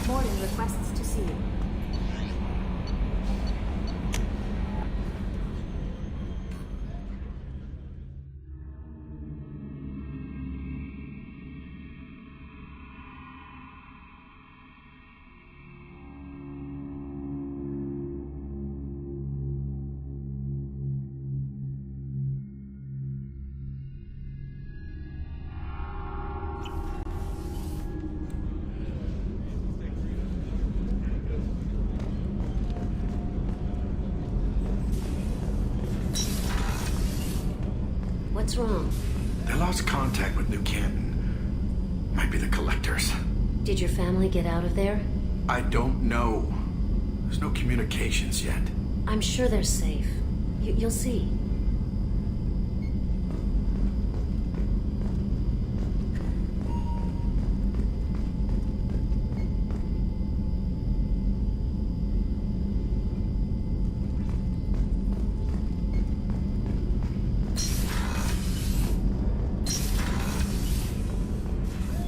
Morden requests to see you. What's wrong? They lost contact with New Canton. Might be the Collectors. Did your family get out of there? I don't know. There's no communications yet. I'm sure they're safe. You'll see.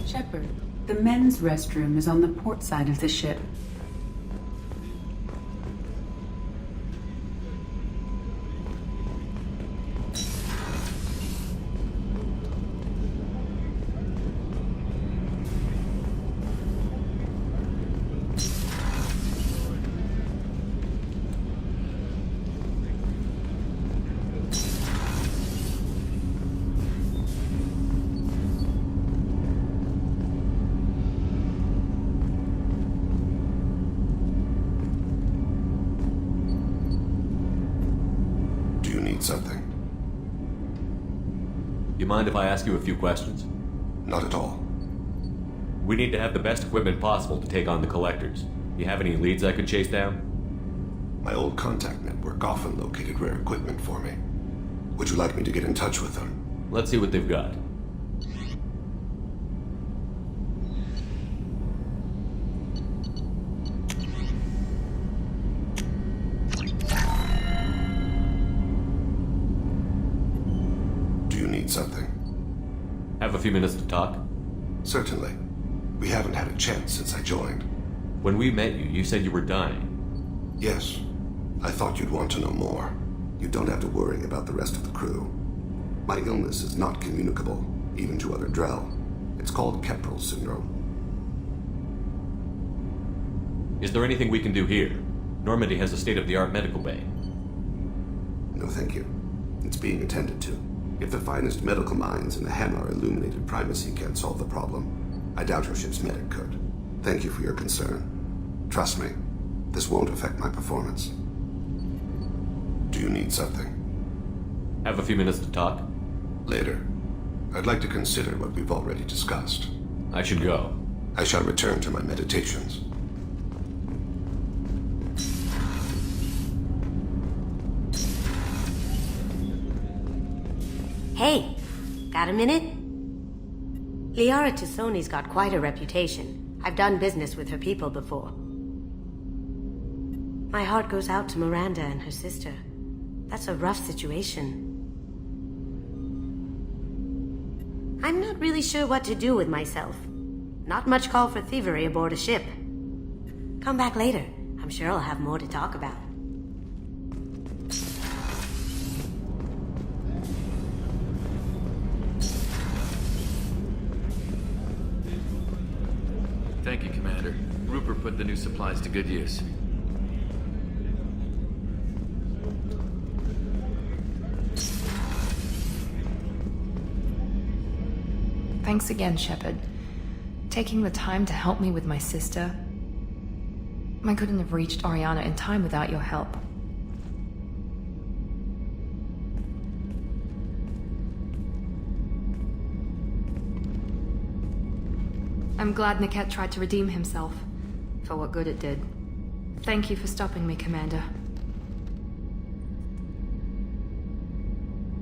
Shepard, the men's restroom is on the port side of the ship. Something. You mind if I ask you a few questions? Not at all. We need to have the best equipment possible to take on the Collectors. You have any leads I could chase down? My old contact network often located rare equipment for me. Would you like me to get in touch with them? Let's see what they've got. Something. Have a few minutes to talk? Certainly. We haven't had a chance since I joined. When we met you, you said you were dying. Yes. I thought you'd want to know more. You don't have to worry about the rest of the crew. My illness is not communicable, even to other Drell. It's called Keprel syndrome. Is there anything we can do here? Normandy has a state-of-the-art medical bay. No, thank you. It's being attended to. If the finest medical minds in the Hanar illuminated primacy can't solve the problem, I doubt your ship's medic could. Thank you for your concern. Trust me, this won't affect my performance. Do you need something? Have a few minutes to talk? Later. I'd like to consider what we've already discussed. I should go. I shall return to my meditations. Hey, got a minute? Liara Tassoni's got quite a reputation. I've done business with her people before. My heart goes out to Miranda and her sister. That's a rough situation. I'm not really sure what to do with myself. Not much call for thievery aboard a ship. Come back later. I'm sure I'll have more to talk about. Thank you, Commander. Rupert put the new supplies to good use. Thanks again, Shepard. Taking the time to help me with my sister. I couldn't have reached Oriana in time without your help. I'm glad Niket tried to redeem himself, for what good it did. Thank you for stopping me, Commander.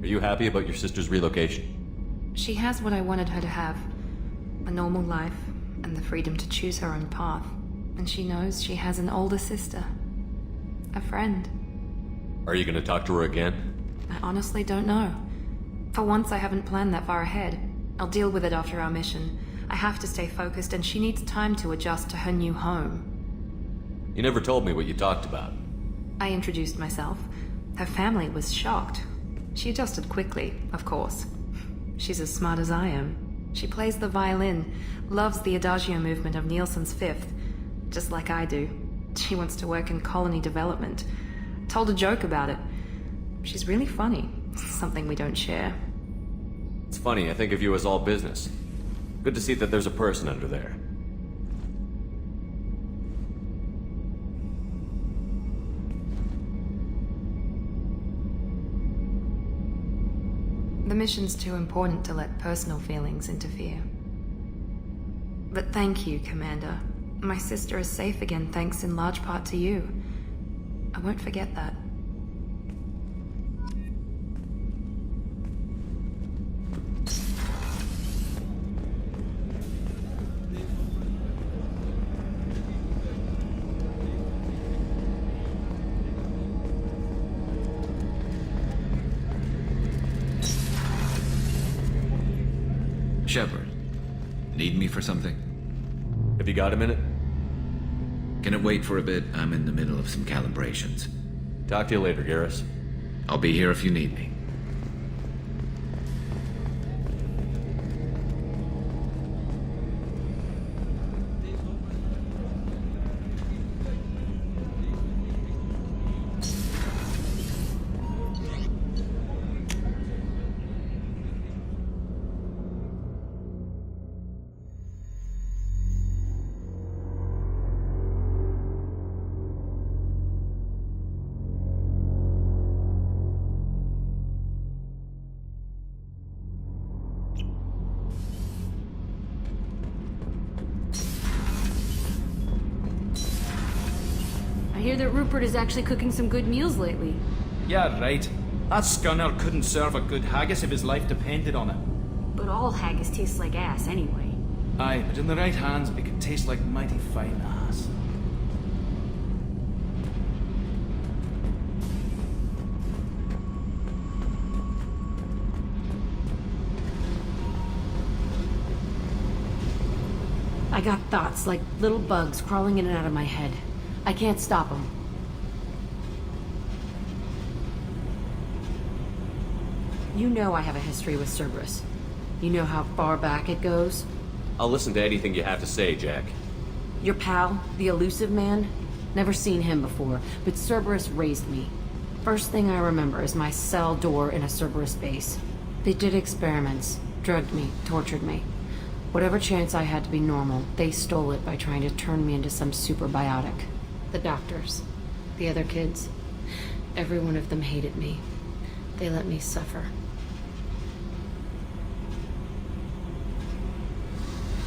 Are you happy about your sister's relocation? She has what I wanted her to have. A normal life, and the freedom to choose her own path. And she knows she has an older sister. A friend. Are you gonna talk to her again? I honestly don't know. For once, I haven't planned that far ahead. I'll deal with it after our mission. I I have to stay focused, and she needs time to adjust to her new home. You never told me what you talked about. I introduced myself. Her family was shocked. She adjusted quickly, of course. She's as smart as I am. She plays the violin, loves the adagio movement of Nielsen's Fifth, just like I do. She wants to work in colony development. Told a joke about it. She's really funny. Something we don't share. It's funny, I think of you as all business. Good to see that there's a person under there. The mission's too important to let personal feelings interfere. But thank you, Commander. My sister is safe again thanks in large part to you. I won't forget that. Shepard, need me for something? Have you got a minute? Can it wait for a bit? I'm in the middle of some calibrations. Talk to you later, Garrus. I'll be here if you need me. I hear that Rupert is actually cooking some good meals lately. Yeah, right. That scunner couldn't serve a good haggis if his life depended on it. But all haggis tastes like ass anyway. Aye, but in the right hands, it could taste like mighty fine ass. I got thoughts like little bugs crawling in and out of my head. I can't stop them. You know I have a history with Cerberus. You know how far back it goes? I'll listen to anything you have to say, Jack. Your pal, the elusive man? Never seen him before, but Cerberus raised me. First thing I remember is my cell door in a Cerberus base. They did experiments, drugged me, tortured me. Whatever chance I had to be normal, they stole it by trying to turn me into some superbiotic. The doctors, the other kids, every one of them hated me. They let me suffer.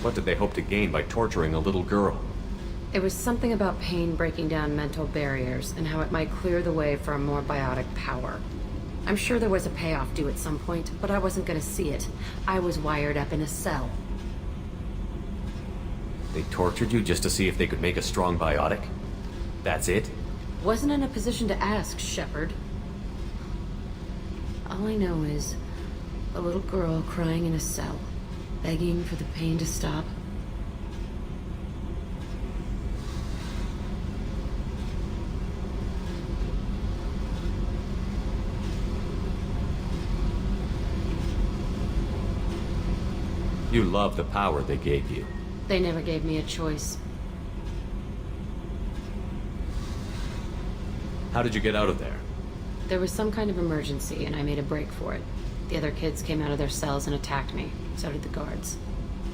What did they hope to gain by torturing a little girl? It was something about pain breaking down mental barriers and how it might clear the way for a more biotic power. I'm sure there was a payoff due at some point, but I wasn't gonna see it. I was wired up in a cell. They tortured you just to see if they could make a strong biotic? That's it? Wasn't in a position to ask, Shepard. All I know is a little girl crying in a cell, begging for the pain to stop. You love the power they gave you. They never gave me a choice. How did you get out of there? There was some kind of emergency, and I made a break for it. The other kids came out of their cells and attacked me. So did the guards.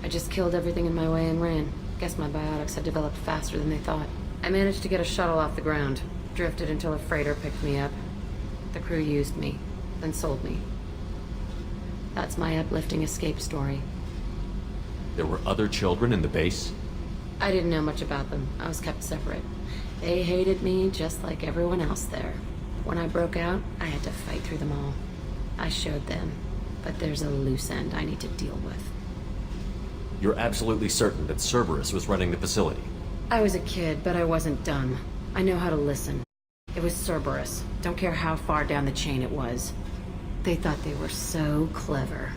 I just killed everything in my way and ran. Guess my biotics had developed faster than they thought. I managed to get a shuttle off the ground. Drifted until a freighter picked me up. The crew used me, then sold me. That's my uplifting escape story. There were other children in the base? I didn't know much about them. I was kept separate. They hated me just like everyone else there. When I broke out, I had to fight through them all. I showed them, but there's a loose end I need to deal with. You're absolutely certain that Cerberus was running the facility? I was a kid, but I wasn't dumb. I know how to listen. It was Cerberus. Don't care how far down the chain it was. They thought they were so clever.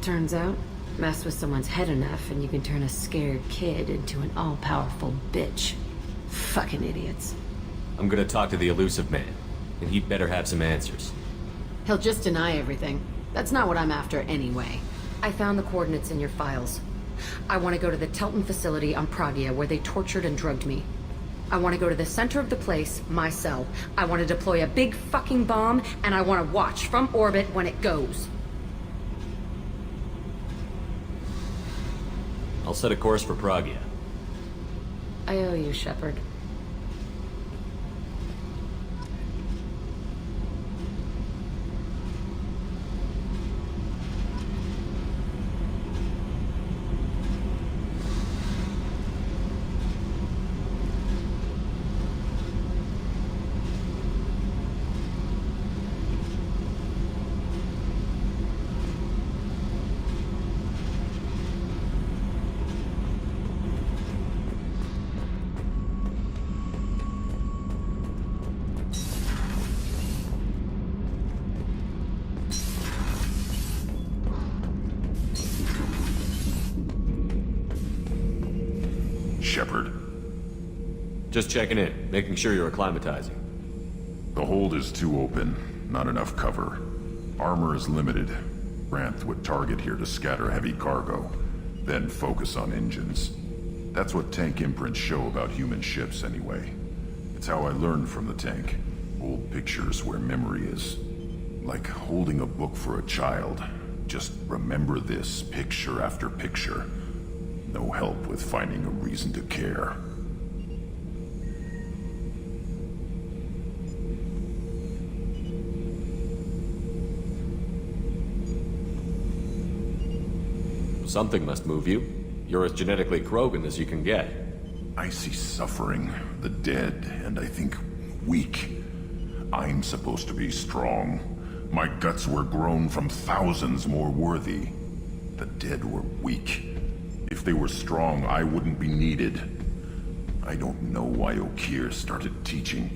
Turns out, Mess with someone's head enough and you can turn a scared kid into an all-powerful bitch. Fucking idiots. I'm gonna talk to the elusive man, and he'd better have some answers. He'll just deny everything. That's not what I'm after anyway. I found the coordinates in your files. I want to go to the Telton facility on Pragia where they tortured and drugged me. I want to go to the center of the place, my cell. I want to deploy a big fucking bomb, and I want to watch from orbit when it goes. I'll set a course for Pragia. I owe you, Shepard. Shepard. Just checking in, making sure you're acclimatizing. The hold is too open, not enough cover. Armor is limited. Granth would target here to scatter heavy cargo, then focus on engines. That's what tank imprints show about human ships anyway. It's how I learned from the tank. Old pictures where memory is. Like holding a book for a child. Just remember this picture after picture. No help with finding a reason to care. Something must move you. You're as genetically Krogan as you can get. I see suffering, the dead, and I think weak. I'm supposed to be strong. My guts were grown from thousands more worthy. The dead were weak. If they were strong, I wouldn't be needed. I don't know why Okeer started teaching.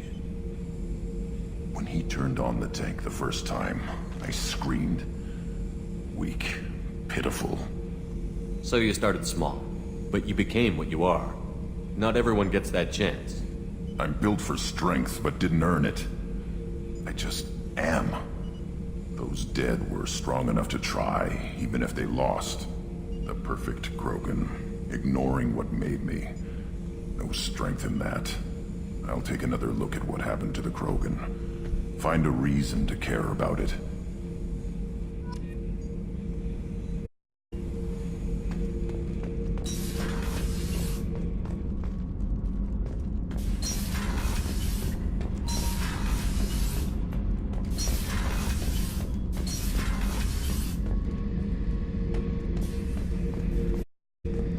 When he turned on the tank the first time, I screamed. Weak, pitiful. So you started small, but you became what you are. Not everyone gets that chance. I'm built for strength, but didn't earn it. I just am. Those dead were strong enough to try, even if they lost. The perfect Krogan, ignoring what made me. No strength in that. I'll take another look at what happened to the Krogan. Find a reason to care about it.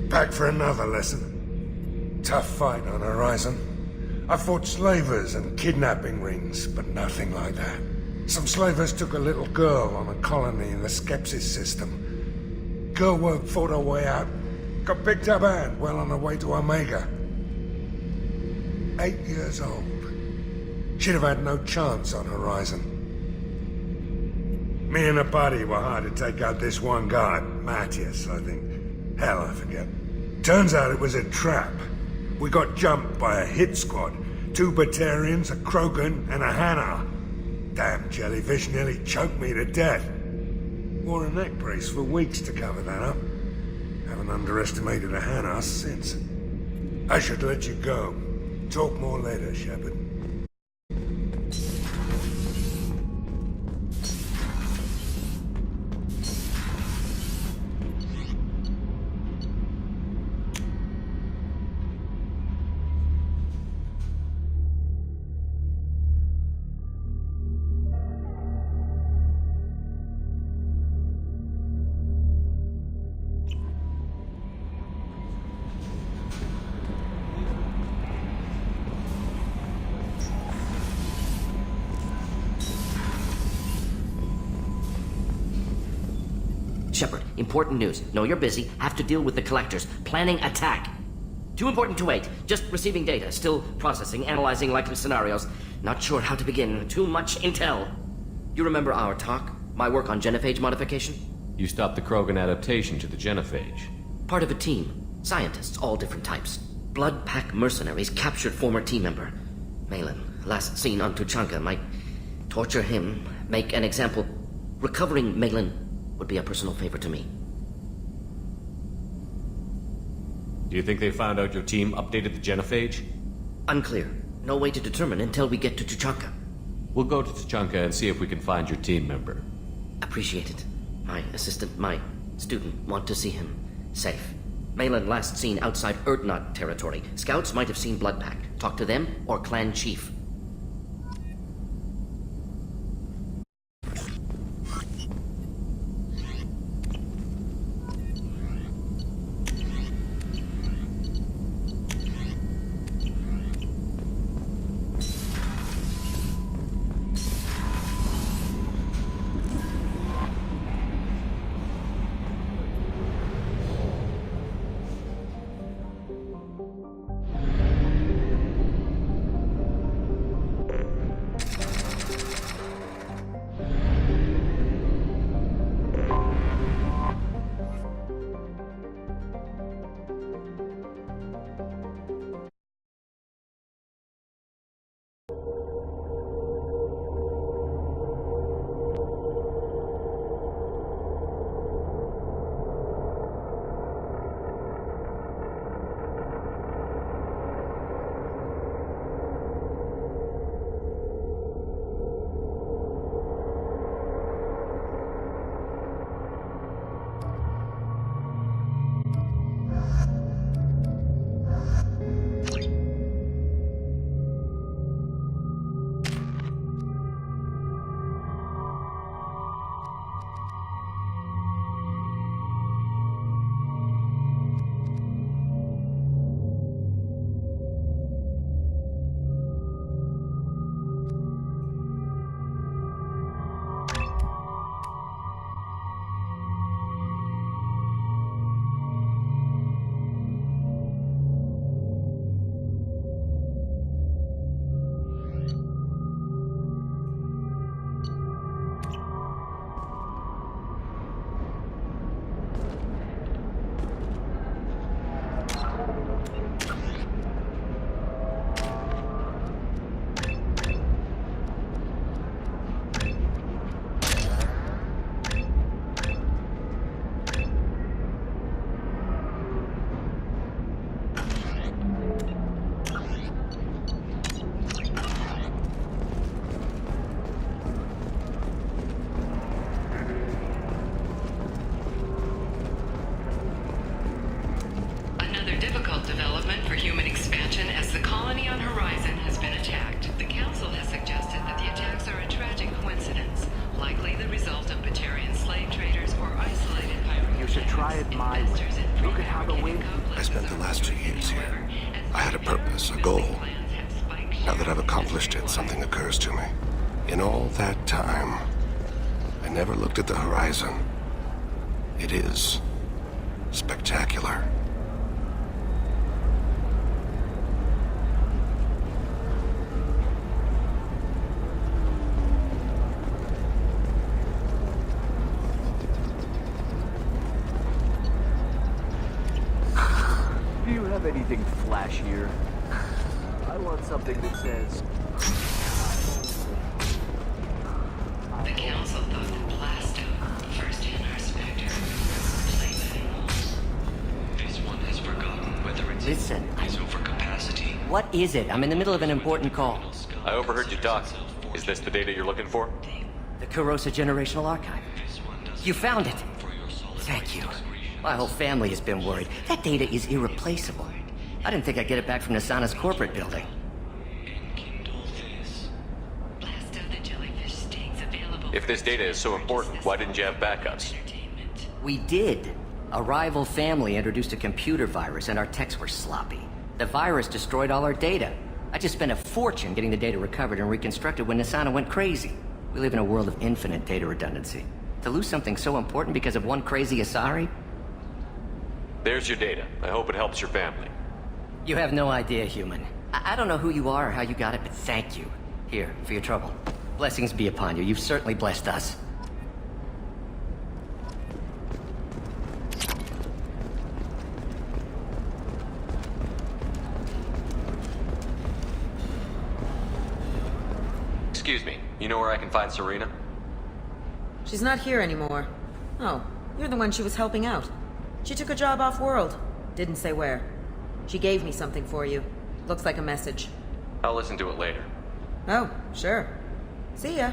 Back for another lesson. Tough fight on Horizon. I fought slavers and kidnapping rings, but nothing like that. Some slavers took a little girl on a colony in the Skepsis system. Girl fought her way out, got picked up and well on her way to Omega. 8 years old. She'd have had no chance on Horizon. Me and a buddy were hired to take out this one guy, Matthias, I think. Hell, I forget. Turns out it was a trap. We got jumped by a hit squad. 2 Batarians, a Krogan, and a Hanar. Damn jellyfish nearly choked me to death. Wore a neck brace for weeks to cover that up. Haven't underestimated a Hanar since. I should let you go. Talk more later, Shepard. Shepard, important news. Know you're busy. Have to deal with the collectors. Planning attack. Too important to wait. Just receiving data. Still processing, analyzing likely scenarios. Not sure how to begin. Too much intel. You remember our talk? My work on genophage modification? You stopped the Krogan adaptation to the genophage. Part of a team. Scientists, all different types. Blood Pack mercenaries captured former team member. Malin, last seen on Tuchanka, might torture him, make an example. Recovering Malin would be a personal favor to me. Do you think they found out your team updated the genophage? Unclear. No way to determine until we get to Tuchanka. We'll go to Tuchanka and see if we can find your team member. Appreciate it. My assistant, my student, want to see him safe. Malin last seen outside Erdnot territory. Scouts might have seen Blood Pack. Talk to them or clan chief. I spent the last 2 years here. I had a purpose, a goal. Now that I've accomplished it, something occurs to me. In all that time, I never looked at the horizon. It is spectacular. Do you have anything flashier? I want something that says... The Council thought that Blasto, first Hanar Spectre, played anyone. This one has forgotten whether it's Listen, his overcapacity. What is it? I'm in the middle of an important call. I overheard you talk. Is this the data you're looking for? The Kurosa Generational Archive. You found it! Thank you. My whole family has been worried. That data is irreplaceable. I didn't think I'd get it back from Nasana's corporate building. If this data is so important, why didn't you have backups? We did. A rival family introduced a computer virus and our techs were sloppy. The virus destroyed all our data. I just spent a fortune getting the data recovered and reconstructed when Nasana went crazy. We live in a world of infinite data redundancy. To lose something so important because of one crazy Asari? There's your data. I hope it helps your family. You have no idea, human. I don't know who you are or how you got it, but thank you. Here, for your trouble. Blessings be upon you. You've certainly blessed us. Excuse me, you know where I can find Serena? She's not here anymore. Oh, you're the one she was helping out. She took a job off-world. Didn't say where. She gave me something for you. Looks like a message. I'll listen to it later. Oh, sure. See ya.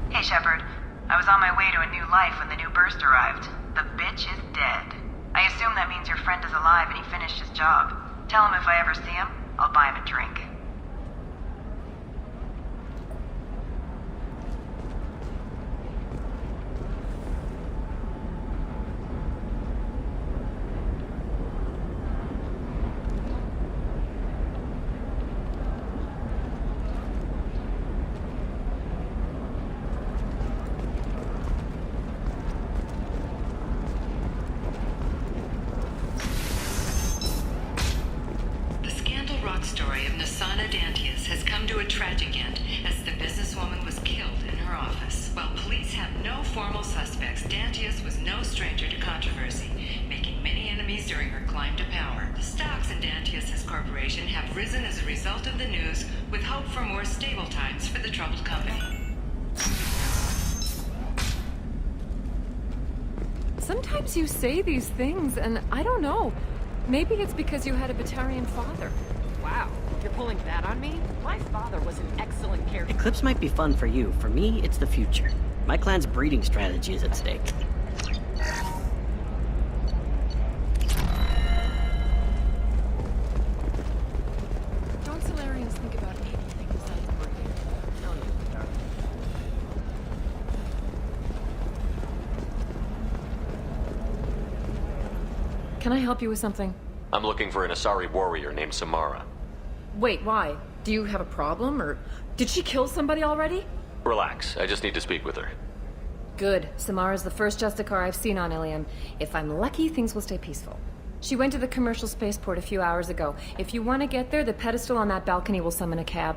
Hey, Shepard. I was on my way to a new life when the new burst arrived. The bitch is dead. I assume that means your friend is alive and he finished his job. Tell him if I ever see him, I'll buy him a drink. The scandal-wrought story of Nasana Dantius has come to a tragic end as the businesswoman was killed in her office. While police have no formal suspects, Dantius was no stranger to controversy, making many enemies during her climb to power. The stocks in Dantius' corporation have risen as a result of the news, with hope for more stable times for the troubled company. Sometimes you say these things, and I don't know. Maybe it's because you had a Batarian father. Wow, you're pulling that on me? My father was an excellent character. Eclipse might be fun for you. For me, it's the future. My clan's breeding strategy is at stake. Don't Solarians think about anything besides breeding? No, you darling. Can I help you with something? I'm looking for an Asari warrior named Samara. Wait, why? Do you have a problem, or did she kill somebody already? Relax, I just need to speak with her. Good. Samara's the first Justicar I've seen on Ilium. If I'm lucky, things will stay peaceful. She went to the commercial spaceport a few hours ago. If you want to get there, the pedestal on that balcony will summon a cab.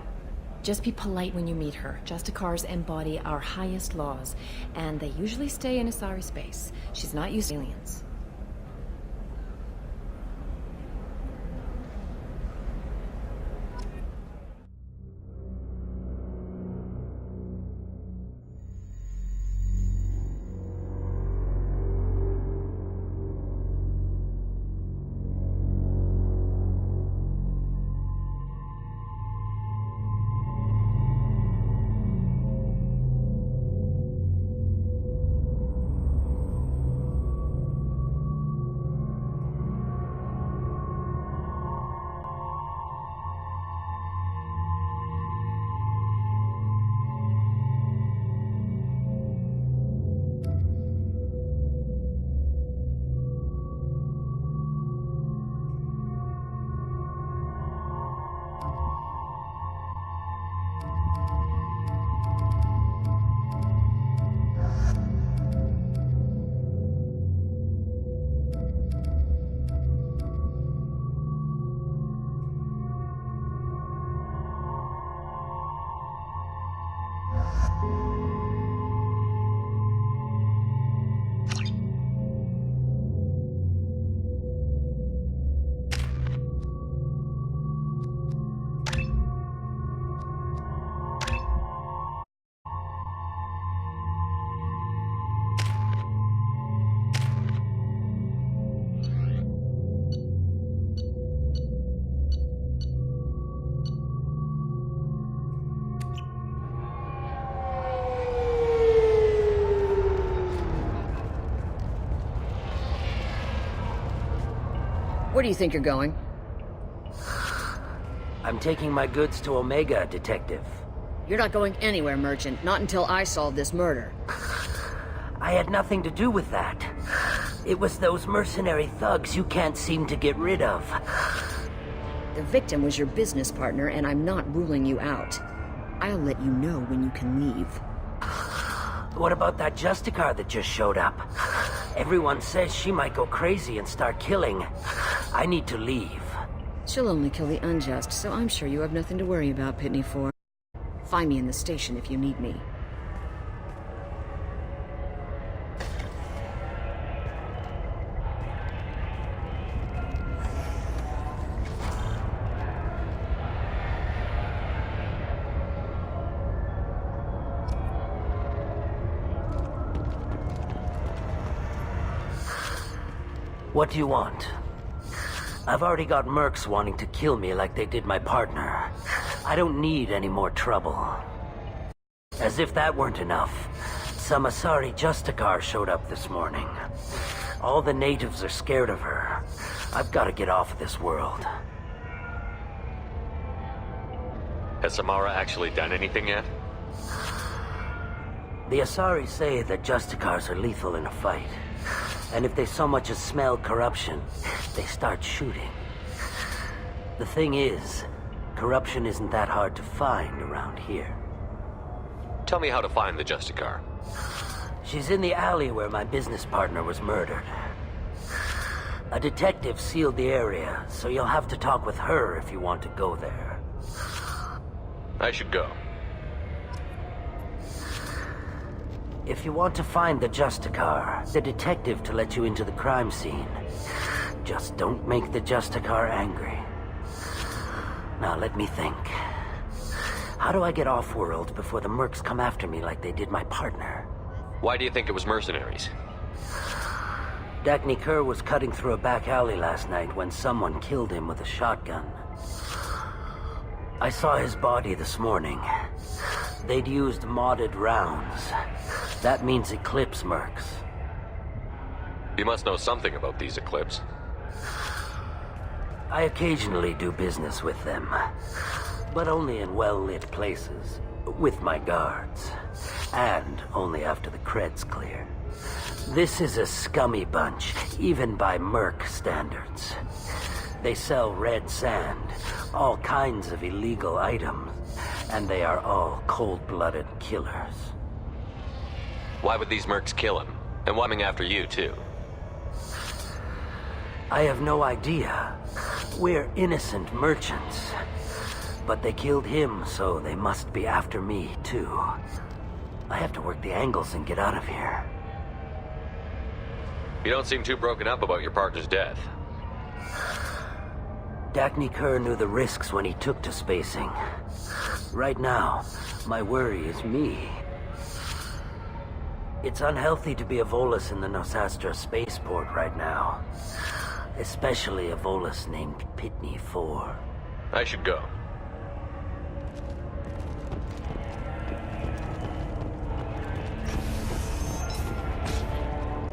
Just be polite when you meet her. Justicars embody our highest laws, and they usually stay in Asari space. She's not used to aliens. Where do you think you're going? I'm taking my goods to Omega, Detective. You're not going anywhere, Merchant. Not until I solve this murder. I had nothing to do with that. It was those mercenary thugs you can't seem to get rid of. The victim was your business partner, and I'm not ruling you out. I'll let you know when you can leave. What about that Justicar that just showed up? Everyone says she might go crazy and start killing. I need to leave. She'll only kill the unjust, so I'm sure you have nothing to worry about, Pitney 4. Find me in the station if you need me. What do you want? I've already got mercs wanting to kill me like they did my partner. I don't need any more trouble. As if that weren't enough, some Asari Justicar showed up this morning. All the natives are scared of her. I've got to get off of this world. Has Samara actually done anything yet? The Asari say that Justicars are lethal in a fight. And if they so much as smell corruption, they start shooting. The thing is, corruption isn't that hard to find around here. Tell me how to find the Justicar. She's in the alley where my business partner was murdered. A detective sealed the area, so you'll have to talk with her if you want to go there. I should go. If you want to find the Justicar, the detective to let you into the crime scene. Just don't make the Justicar angry. Now let me think. How do I get off-world before the mercs come after me like they did my partner? Why do you think it was mercenaries? Dagny Kerr was cutting through a back alley last night when someone killed him with a shotgun. I saw his body this morning. They'd used modded rounds. That means Eclipse mercs. You must know something about these Eclipse. I occasionally do business with them, but only in well-lit places, with my guards, and only after the creds clear. This is a scummy bunch, even by merc standards. They sell red sand, all kinds of illegal items, and they are all cold-blooded killers. Why would these mercs kill him? And why coming after you, too? I have no idea. We're innocent merchants. But they killed him, so they must be after me, too. I have to work the angles and get out of here. You don't seem too broken up about your partner's death. Dagny Kerr knew the risks when he took to spacing. Right now, my worry is me. It's unhealthy to be a Volus in the Nosastra spaceport right now. Especially a Volus named Pitney 4. I should go.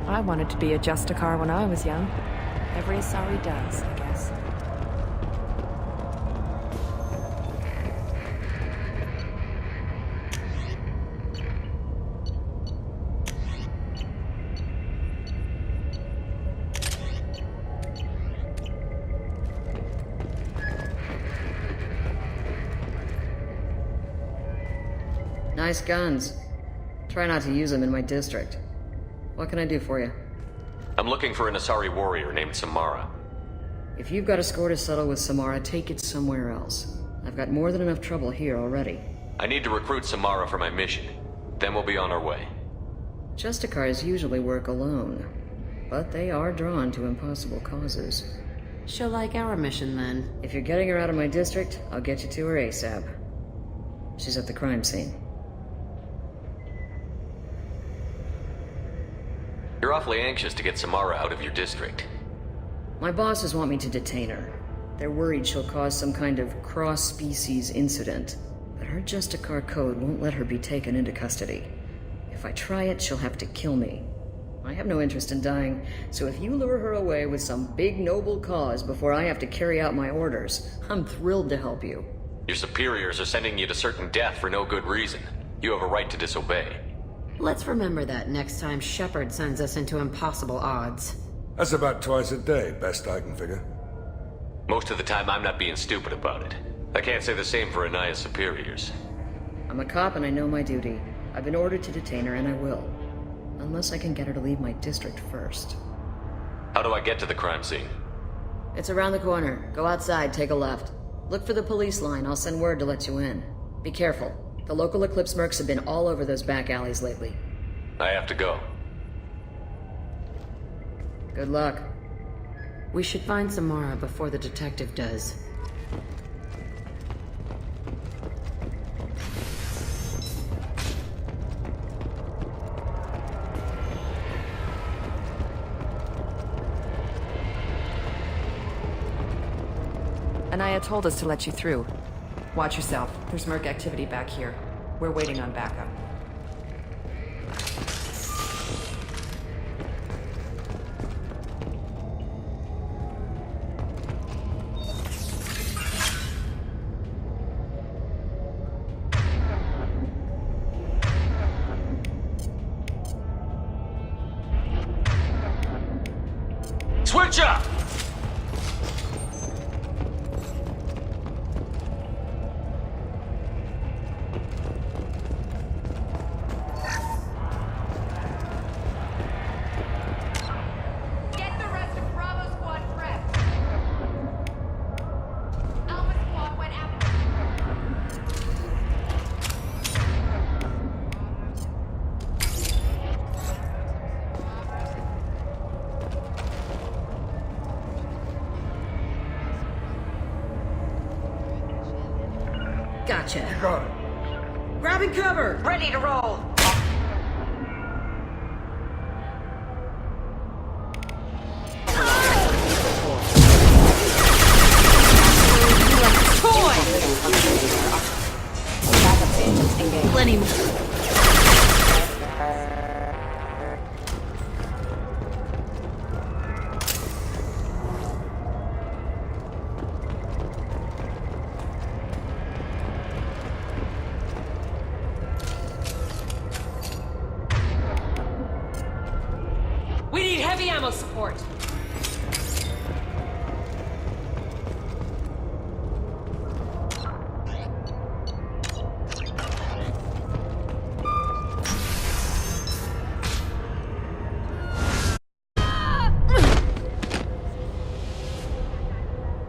I wanted to be a Justicar when I was young. Every Asari does, I guess. Nice guns. Try not to use them in my district. What can I do for you? I'm looking for an Asari warrior named Samara. If you've got a score to settle with Samara, take it somewhere else. I've got more than enough trouble here already. I need to recruit Samara for my mission. Then we'll be on our way. Justicars usually work alone, but they are drawn to impossible causes. She'll like our mission, then. If you're getting her out of my district, I'll get you to her ASAP. She's at the crime scene. You're awfully anxious to get Samara out of your district. My bosses want me to detain her. They're worried she'll cause some kind of cross-species incident, but her Justicar code won't let her be taken into custody. If I try it, she'll have to kill me. I have no interest in dying, so if you lure her away with some big noble cause before I have to carry out my orders, I'm thrilled to help you. Your superiors are sending you to certain death for no good reason. You have a right to disobey. Let's remember that next time Shepard sends us into impossible odds. That's about twice a day, best I can figure. Most of the time, I'm not being stupid about it. I can't say the same for Anaya's superiors. I'm a cop and I know my duty. I've been ordered to detain her and I will. Unless I can get her to leave my district first. How do I get to the crime scene? It's around the corner. Go outside, take a left. Look for the police line. I'll send word to let you in. Be careful. The local Eclipse mercs have been all over those back alleys lately. I have to go. Good luck. We should find Samara before the detective does. Anaya told us to let you through. Watch yourself. There's Merc activity back here. We're waiting on backup. Switch up! Get the rest of Bravo Squad prepped. Alpha Squad went out. Gotcha. You got it. Grabbing cover! Ready to roll. Plenty more. We need heavy ammo support.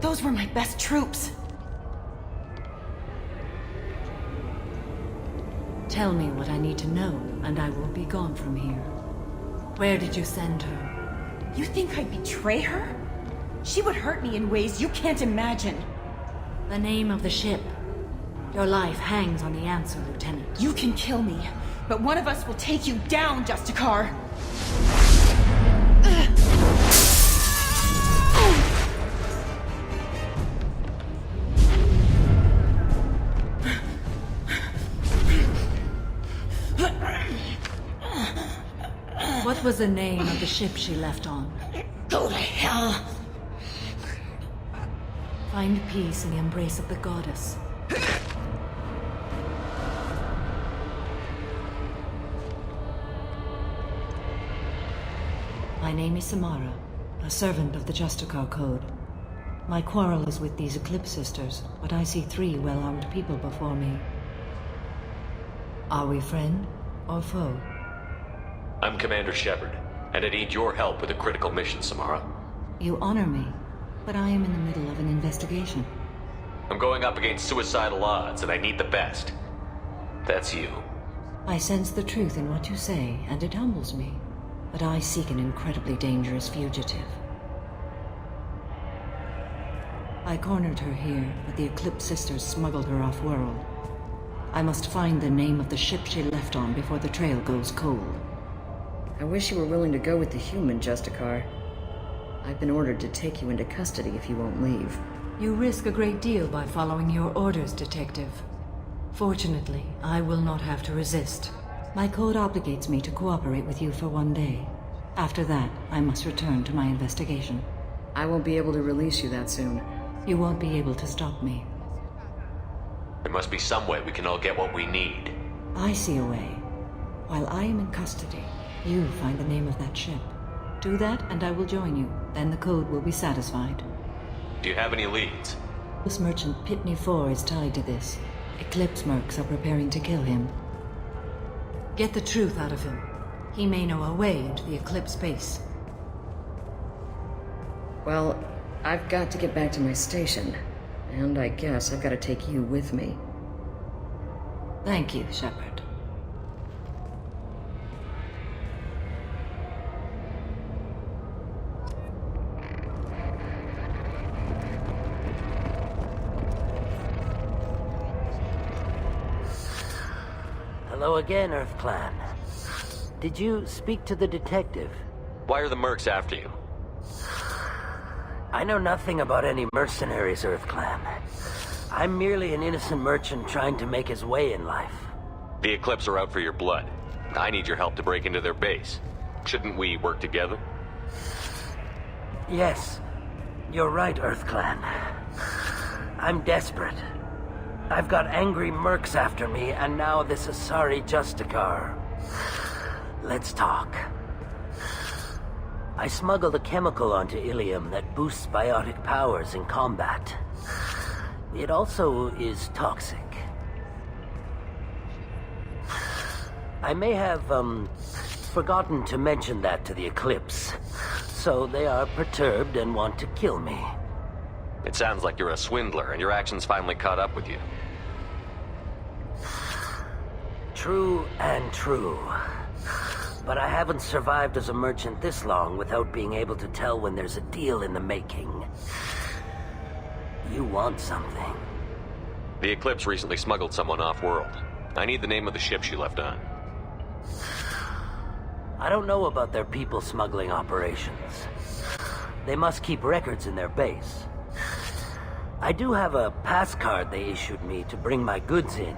Those were my best troops. Tell me what I need to know, and I will be gone from here. Where did you send her? You think I'd betray her? She would hurt me in ways you can't imagine. The name of the ship. Your life hangs on the answer, Lieutenant. You can kill me, but one of us will take you down, Justicar. What was the name of the ship she left on? Go to hell! Find peace in the embrace of the goddess. My name is Samara, a servant of the Justicar Code. My quarrel is with these Eclipse Sisters, but I see 3 well-armed people before me. Are we friend or foe? I'm Commander Shepard, and I need your help with a critical mission, Samara. You honor me, but I am in the middle of an investigation. I'm going up against suicidal odds, and I need the best. That's you. I sense the truth in what you say, and it humbles me. But I seek an incredibly dangerous fugitive. I cornered her here, but the Eclipse Sisters smuggled her off-world. I must find the name of the ship she left on before the trail goes cold. I wish you were willing to go with the human, Justicar. I've been ordered to take you into custody if you won't leave. You risk a great deal by following your orders, Detective. Fortunately, I will not have to resist. My code obligates me to cooperate with you for 1 day. After that, I must return to my investigation. I won't be able to release you that soon. You won't be able to stop me. There must be some way we can all get what we need. I see a way. While I am in custody, you find the name of that ship. Do that, and I will join you. Then the code will be satisfied. Do you have any leads? This merchant Pitney 4 is tied to this. Eclipse mercs are preparing to kill him. Get the truth out of him. He may know a way into the Eclipse base. Well, I've got to get back to my station. And I guess I've got to take you with me. Thank you, Shepard. Hello again, Earth Clan. Did you speak to the detective? Why are the mercs after you? I know nothing about any mercenaries, EarthClan. I'm merely an innocent merchant trying to make his way in life. The Eclipse are out for your blood. I need your help to break into their base. Shouldn't we work together? Yes, you're right, EarthClan. I'm desperate. I've got angry mercs after me, and now this Asari Justicar. Let's talk. I smuggled a chemical onto Ilium that boosts biotic powers in combat. It also is toxic. I may have, forgotten to mention that to the Eclipse, so they are perturbed and want to kill me. It sounds like you're a swindler, and your actions finally caught up with you. True and true. But I haven't survived as a merchant this long without being able to tell when there's a deal in the making. You want something. The Eclipse recently smuggled someone off-world. I need the name of the ship she left on. I don't know about their people smuggling operations. They must keep records in their base. I do have a pass card they issued me to bring my goods in.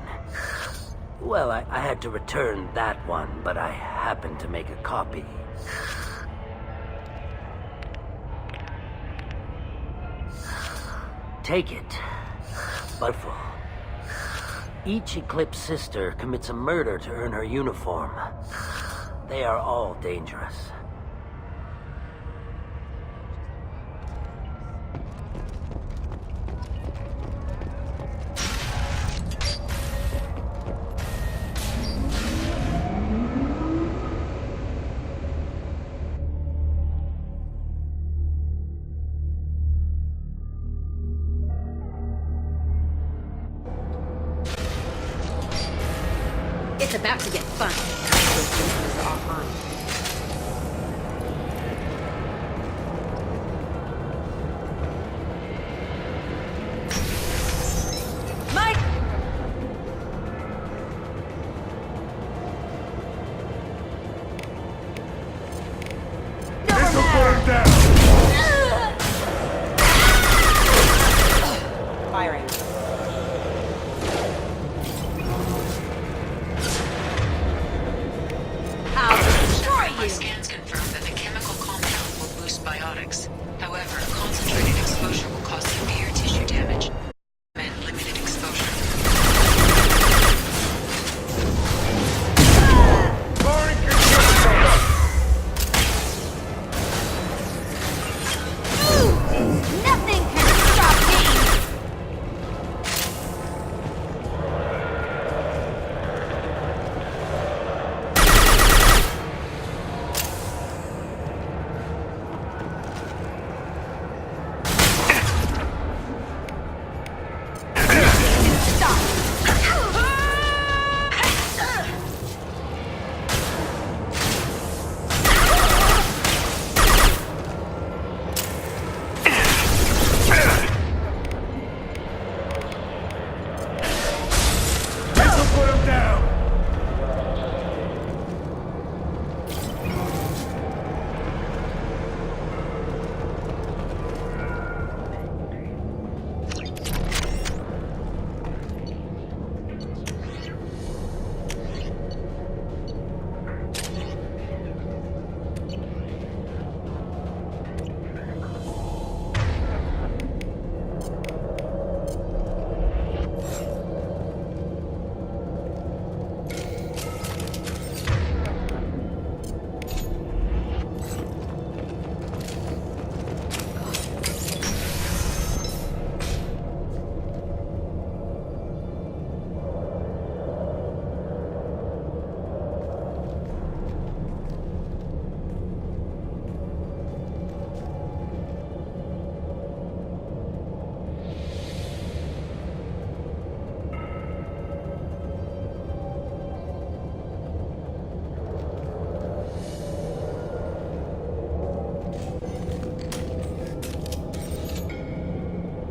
Well, I had to return that one, but I happened to make a copy. Take it. Butful. Each Eclipse sister commits a murder to earn her uniform. They are all dangerous. It's about to get fun. Mike! This'll put him down! Firing. My scans confirm that the chemical compound will boost biotics. However, concentrated exposure will cause severe tissue damage and limited exposure. Nothing can stop me! This'll put him down!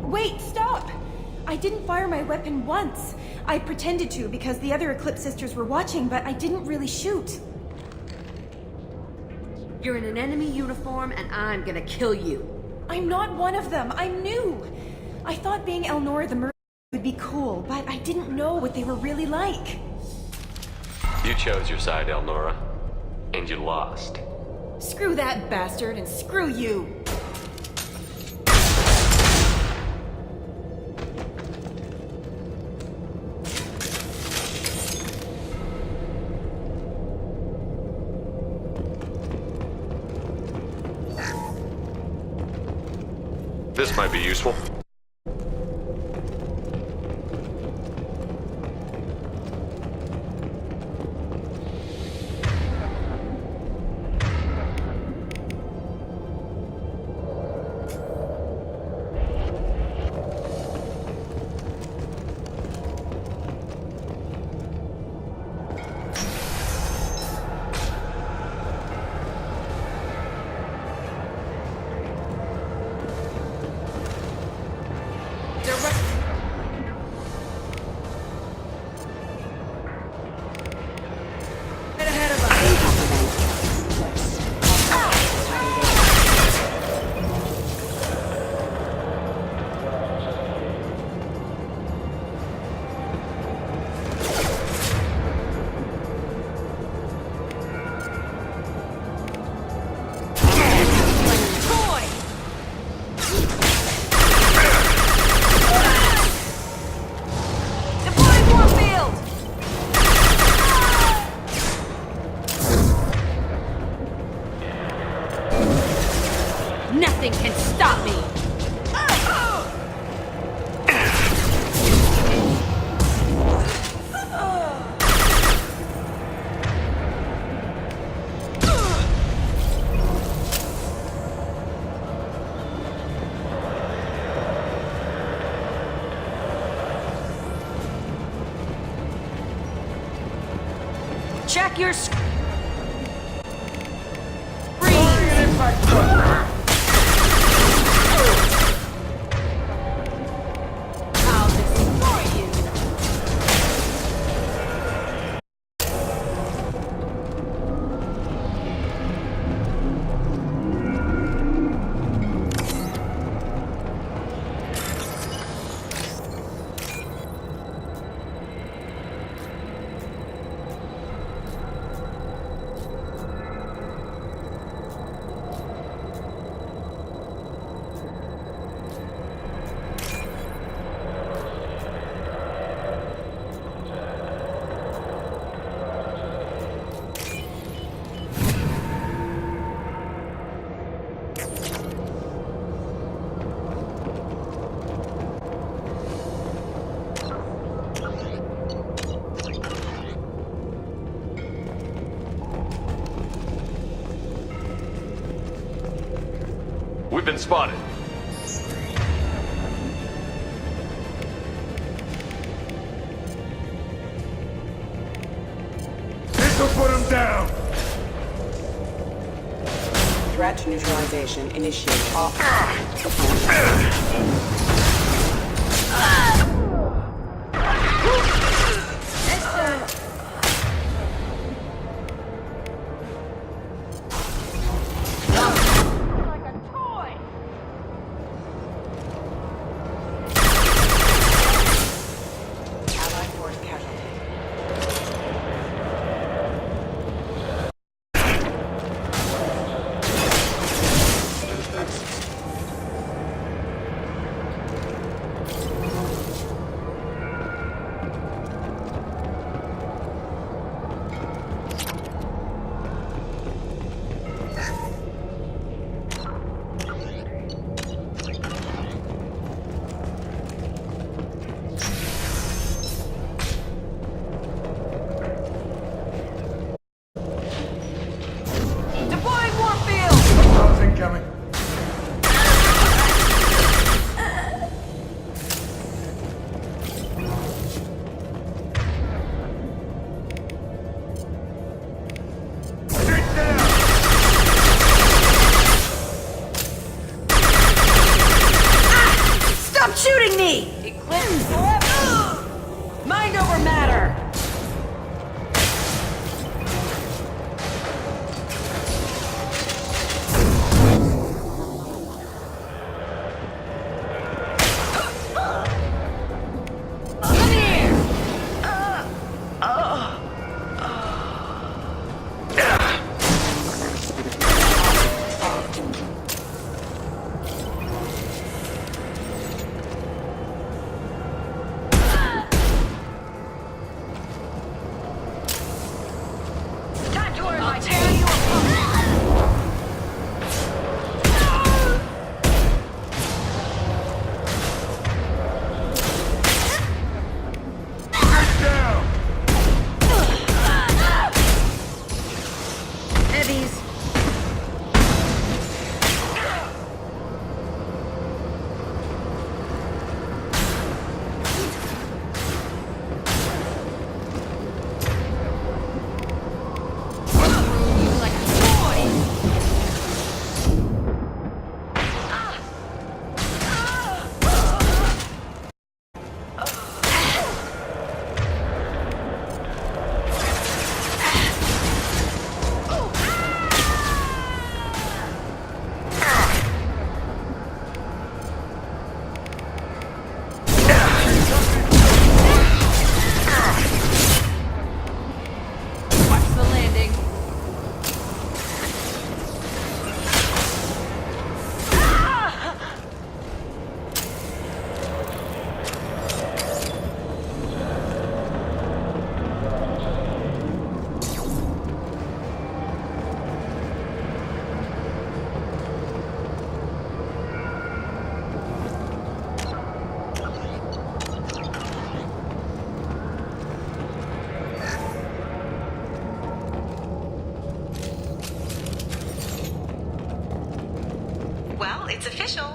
Wait, stop! I didn't fire my weapon once. I pretended to because the other Eclipse sisters were watching, but I didn't really shoot. You're in an enemy uniform and I'm gonna kill you. I'm not one of them. I'm new. I thought being Elnora the Merc would be cool, but I didn't know what they were really like. You chose your side, Elnora. And you lost. Screw that bastard and screw you. This might be useful. Nothing can stop me! Check your We've been spotted. This'll put him down! Threat neutralization initiated. it's official.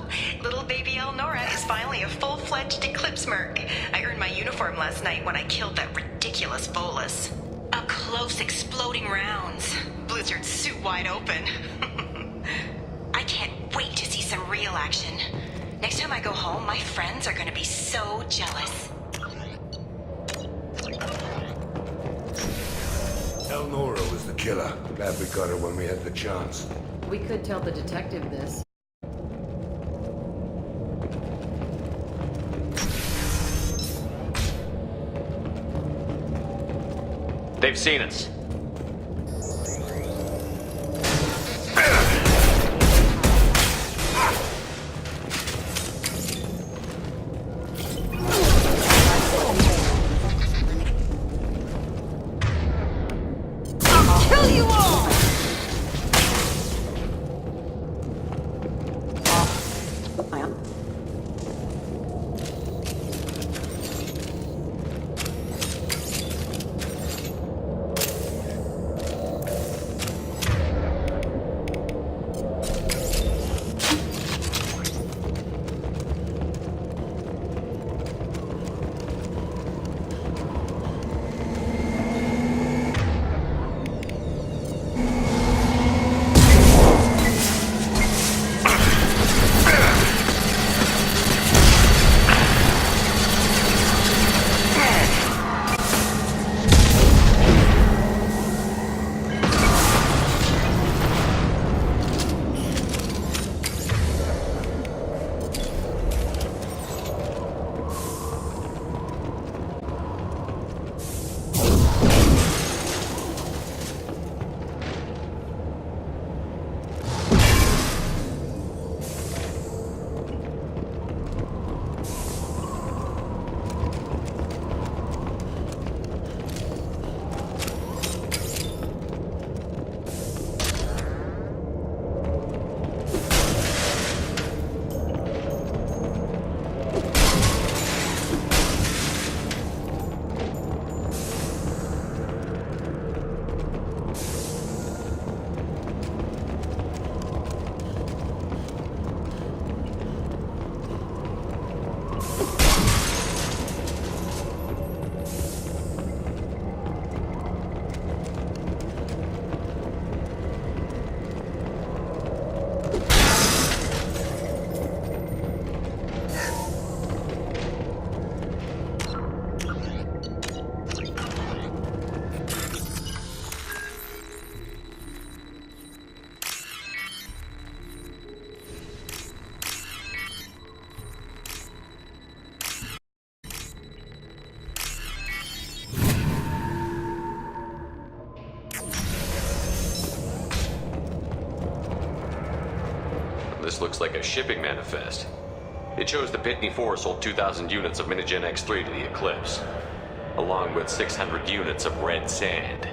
Little baby Elnora is finally a full-fledged Eclipse merc. I earned my uniform last night when I killed that ridiculous Volus. Up close, exploding rounds. Blizzard suit wide open. I can't wait to see some real action. Next time I go home, my friends are gonna be so jealous. Elnora was the killer. Glad we got her when we had the chance. We could tell the detective this. They've seen us. Kill you all! This looks like a shipping manifest. It shows the Pitney 4 sold 2,000 units of Minigen X3 to the Eclipse, along with 600 units of red sand.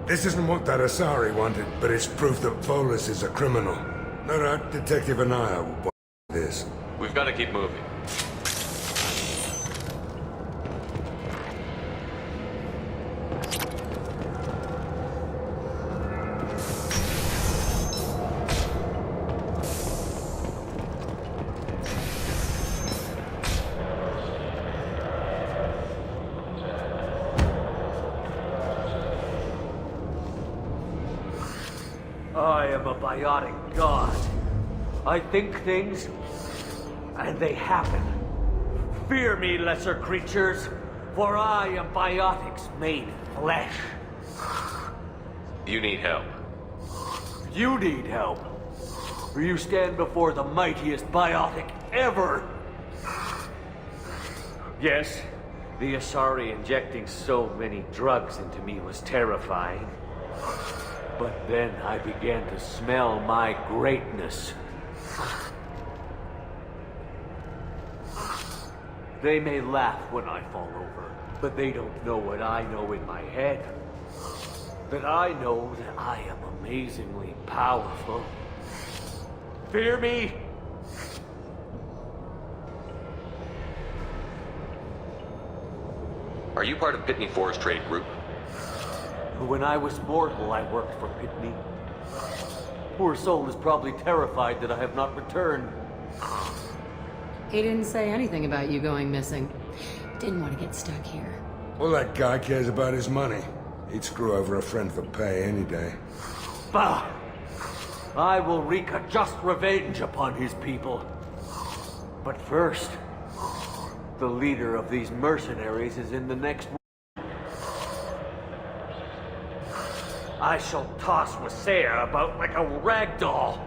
This isn't what that Asari wanted, but it's proof that Volus is a criminal. No doubt Detective Anaya will buy this. We've got to keep moving. I am a biotic god. I think things, and they happen. Fear me, lesser creatures, for I am biotics made flesh. You need help. You need help, for you stand before the mightiest biotic ever. Yes, the Asari injecting so many drugs into me was terrifying. But then I began to smell my greatness. They may laugh when I fall over, but they don't know what I know in my head. That I know that I am amazingly powerful. Fear me? Are you part of Pitney 4's trade group? When I was mortal, I worked for Pitney. Poor soul is probably terrified that I have not returned. He didn't say anything about you going missing. Didn't want to get stuck here. All that guy cares about is money. He'd screw over a friend for pay any day. Bah! I will wreak a just revenge upon his people. But first, the leader of these mercenaries is in the next room. I shall toss Wasea about like a rag doll.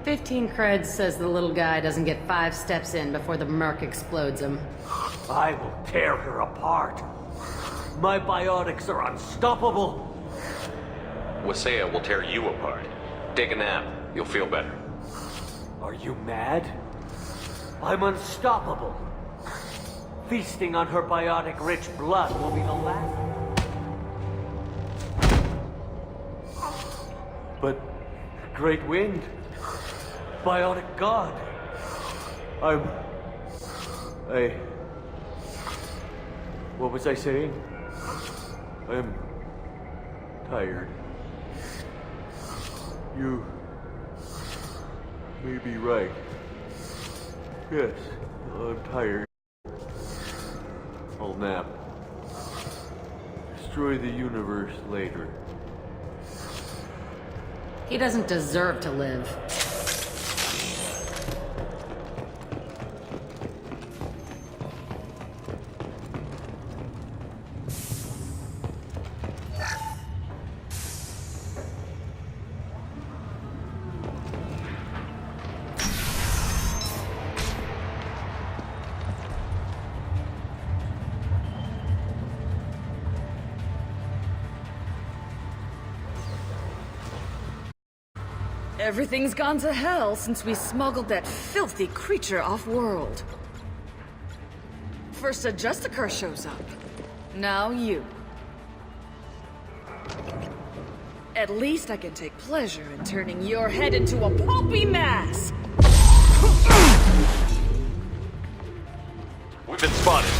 15 creds says the little guy doesn't get 5 steps in before the merc explodes him. I will tear her apart. My biotics are unstoppable. Wasea will tear you apart. Take a nap. You'll feel better. Are you mad? I'm unstoppable. Feasting on her biotic-rich blood will be the last. But, Great Wind, Biotic God, what was I saying? I'm tired. You may be right. Yes, I'm tired. I'll nap. Destroy the universe later. He doesn't deserve to live. Everything's gone to hell since we smuggled that filthy creature off-world. First a Justicar shows up. Now you. At least I can take pleasure in turning your head into a pulpy mass! We've been spotted.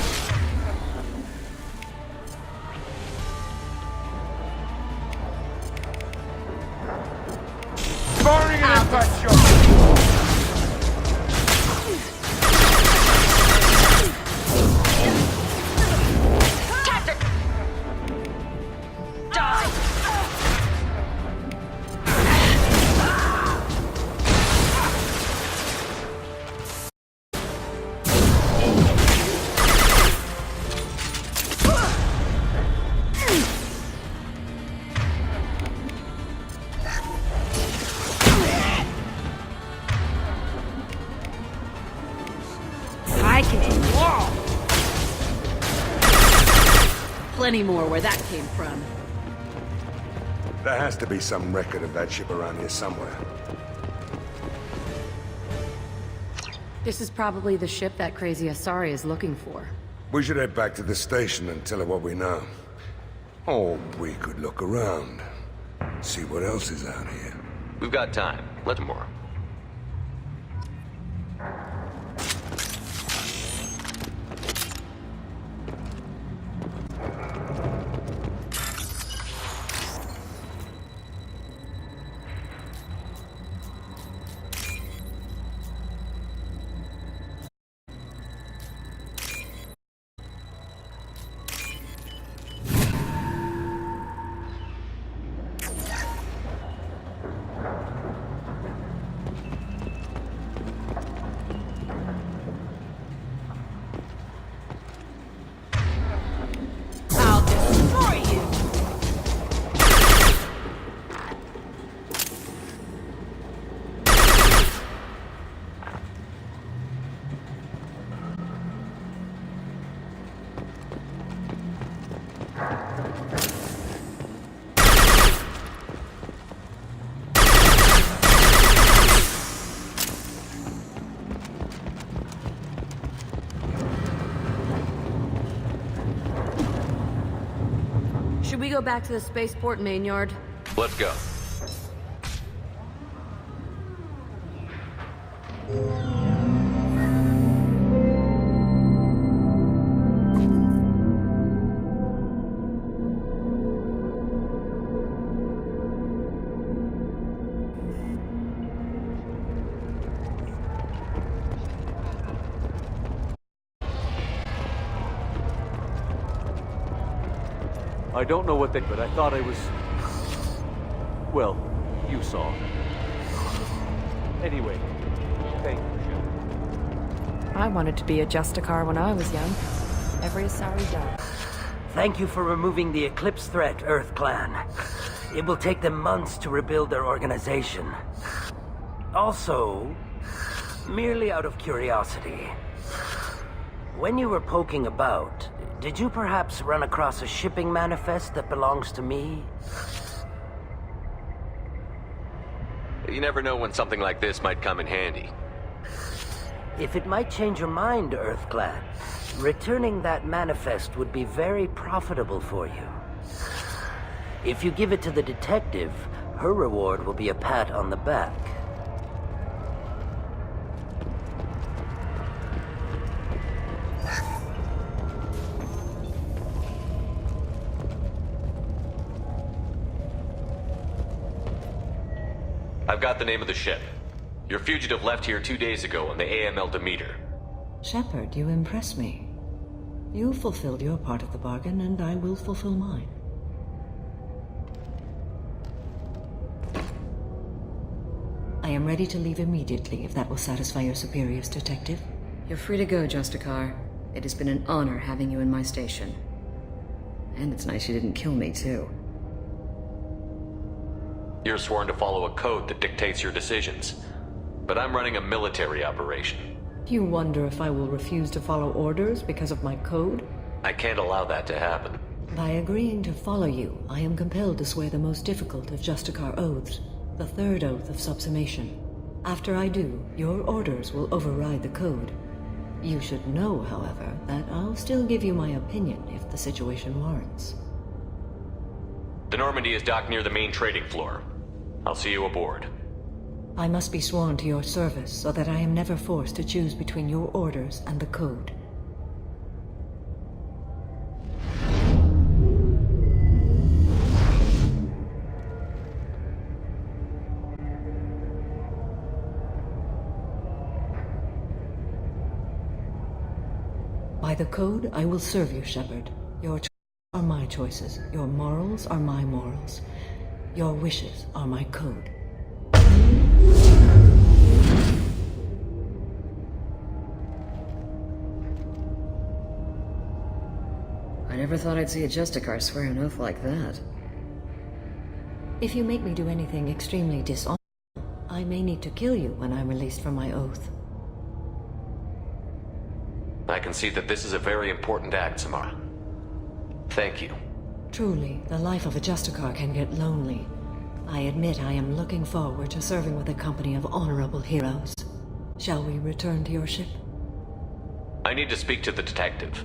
Burning an impact shot! Plenty more where that came from. There has to be some record of that ship around here somewhere. This is probably the ship that crazy Asari is looking for. We should head back to the station and tell her what we know. Or we could look around. See what else is out here. We've got time. Let's more. Should we go back to the spaceport main yard? Let's go. I don't know what they... but I thought I was... Well, you saw. Anyway, thank you, Shepard. I wanted to be a Justicar when I was young. Every Asari died. Thank you for removing the Eclipse threat, Earth Clan. It will take them months to rebuild their organization. Also, merely out of curiosity, when you were poking about, did you perhaps run across a shipping manifest that belongs to me? You never know when something like this might come in handy. If it might change your mind, Earth Clan, returning that manifest would be very profitable for you. If you give it to the detective, her reward will be a pat on the back. I've got the name of the ship. Your fugitive left here 2 days ago on the AML Demeter. Shepard, you impress me. You fulfilled your part of the bargain, and I will fulfill mine. I am ready to leave immediately, if that will satisfy your superiors, Detective. You're free to go, Justicar. It has been an honor having you in my station. And it's nice you didn't kill me, too. You're sworn to follow a code that dictates your decisions. But I'm running a military operation. You wonder if I will refuse to follow orders because of my code? I can't allow that to happen. By agreeing to follow you, I am compelled to swear the most difficult of Justicar oaths, the third oath of subsumation. After I do, your orders will override the code. You should know, however, that I'll still give you my opinion if the situation warrants. The Normandy is docked near the main trading floor. I'll see you aboard. I must be sworn to your service so that I am never forced to choose between your orders and the code. By the code, I will serve you, Shepard. Your choices are my choices. Your morals are my morals. Your wishes are my code. I never thought I'd see a Justicar swear an oath like that. If you make me do anything extremely dishonorable, I may need to kill you when I'm released from my oath. I can see that this is a very important act, Samara. Thank you. Truly, the life of a Justicar can get lonely. I admit I am looking forward to serving with a company of honorable heroes. Shall we return to your ship? I need to speak to the detective.